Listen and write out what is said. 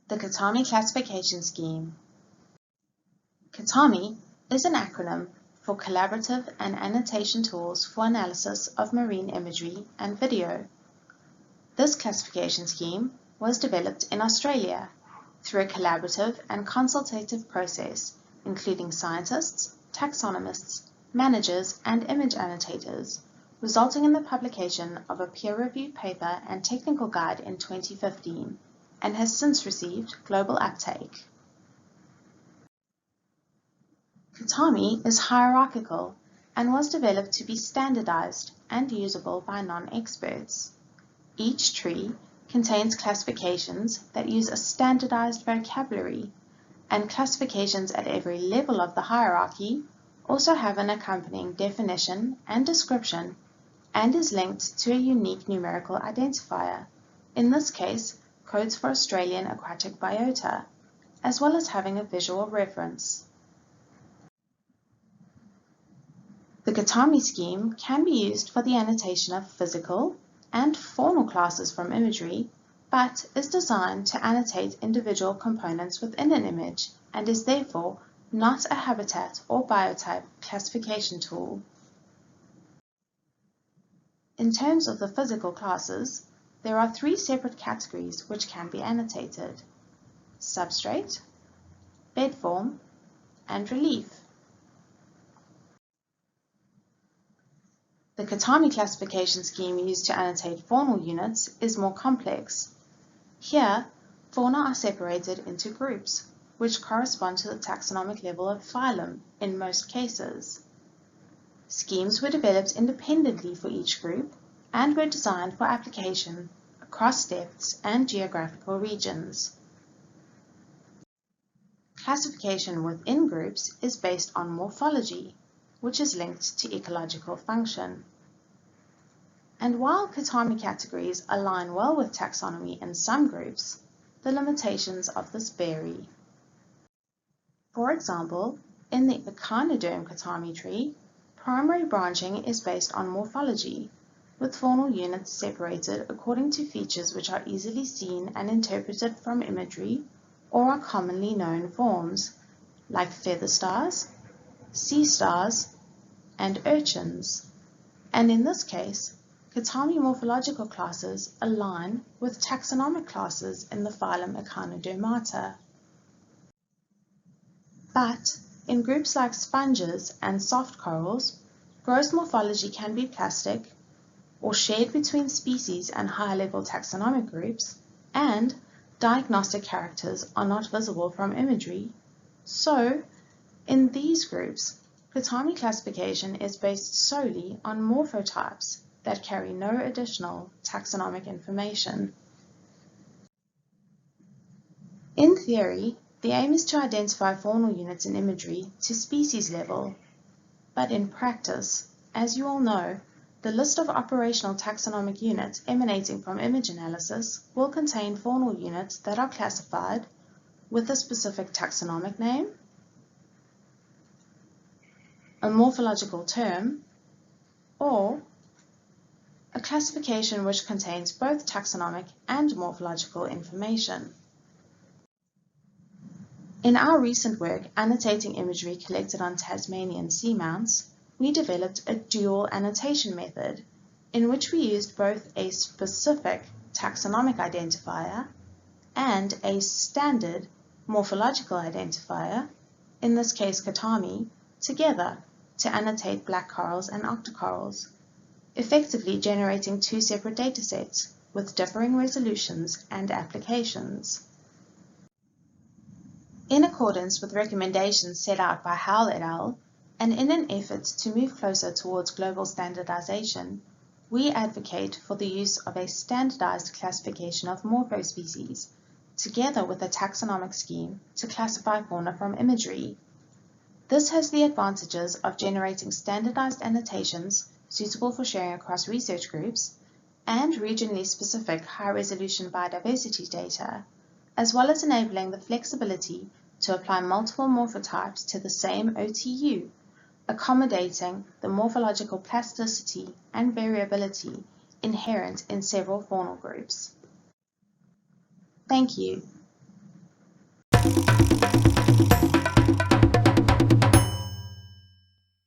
The CATAMI classification scheme. CATAMI is an acronym for Collaborative and Annotation Tools for Analysis of Marine Imagery and Video. This classification scheme was developed in Australia through a collaborative and consultative process, including scientists, taxonomists, managers, and image annotators, resulting in the publication of a peer-reviewed paper and technical guide in 2015, and has since received global uptake. CATAMI is hierarchical and was developed to be standardized and usable by non-experts. Each tree contains classifications that use a standardized vocabulary, and classifications at every level of the hierarchy also have an accompanying definition and description and is linked to a unique numerical identifier, in this case, codes for Australian aquatic biota, as well as having a visual reference. The CATAMI scheme can be used for the annotation of physical and faunal classes from imagery, but is designed to annotate individual components within an image and is therefore not a habitat or biotype classification tool. In terms of the physical classes, there are three separate categories which can be annotated: substrate, bed form, and relief. The CATAMI classification scheme used to annotate faunal units is more complex. Here, fauna are separated into groups, which correspond to the taxonomic level of phylum in most cases. Schemes were developed independently for each group and were designed for application across depths and geographical regions. Classification within groups is based on morphology, which is linked to ecological function. And while CATAMI categories align well with taxonomy in some groups, the limitations of this vary. For example, in the echinoderm CATAMI tree, primary branching is based on morphology, with faunal units separated according to features which are easily seen and interpreted from imagery or are commonly known forms, like feather stars, sea stars, and urchins. And in this case, CATAMI morphological classes align with taxonomic classes in the phylum Echinodermata. But in groups like sponges and soft corals, gross morphology can be plastic or shared between species and higher-level taxonomic groups, and diagnostic characters are not visible from imagery. So, in these groups, CATAMI classification is based solely on morphotypes that carry no additional taxonomic information. In theory, the aim is to identify faunal units in imagery to species level, but in practice, as you all know, the list of operational taxonomic units emanating from image analysis will contain faunal units that are classified with a specific taxonomic name, a morphological term, or a classification which contains both taxonomic and morphological information. In our recent work annotating imagery collected on Tasmanian seamounts, we developed a dual annotation method in which we used both a specific taxonomic identifier and a standard morphological identifier, in this case CATAMI, together to annotate black corals and octocorals, effectively generating two separate datasets with differing resolutions and applications. In accordance with recommendations set out by Howell et al., and in an effort to move closer towards global standardization, we advocate for the use of a standardized classification of morphospecies, together with a taxonomic scheme to classify fauna from imagery. This has the advantages of generating standardized annotations suitable for sharing across research groups and regionally specific high-resolution biodiversity data, as well as enabling the flexibility to apply multiple morphotypes to the same OTU, accommodating the morphological plasticity and variability inherent in several faunal groups. Thank you.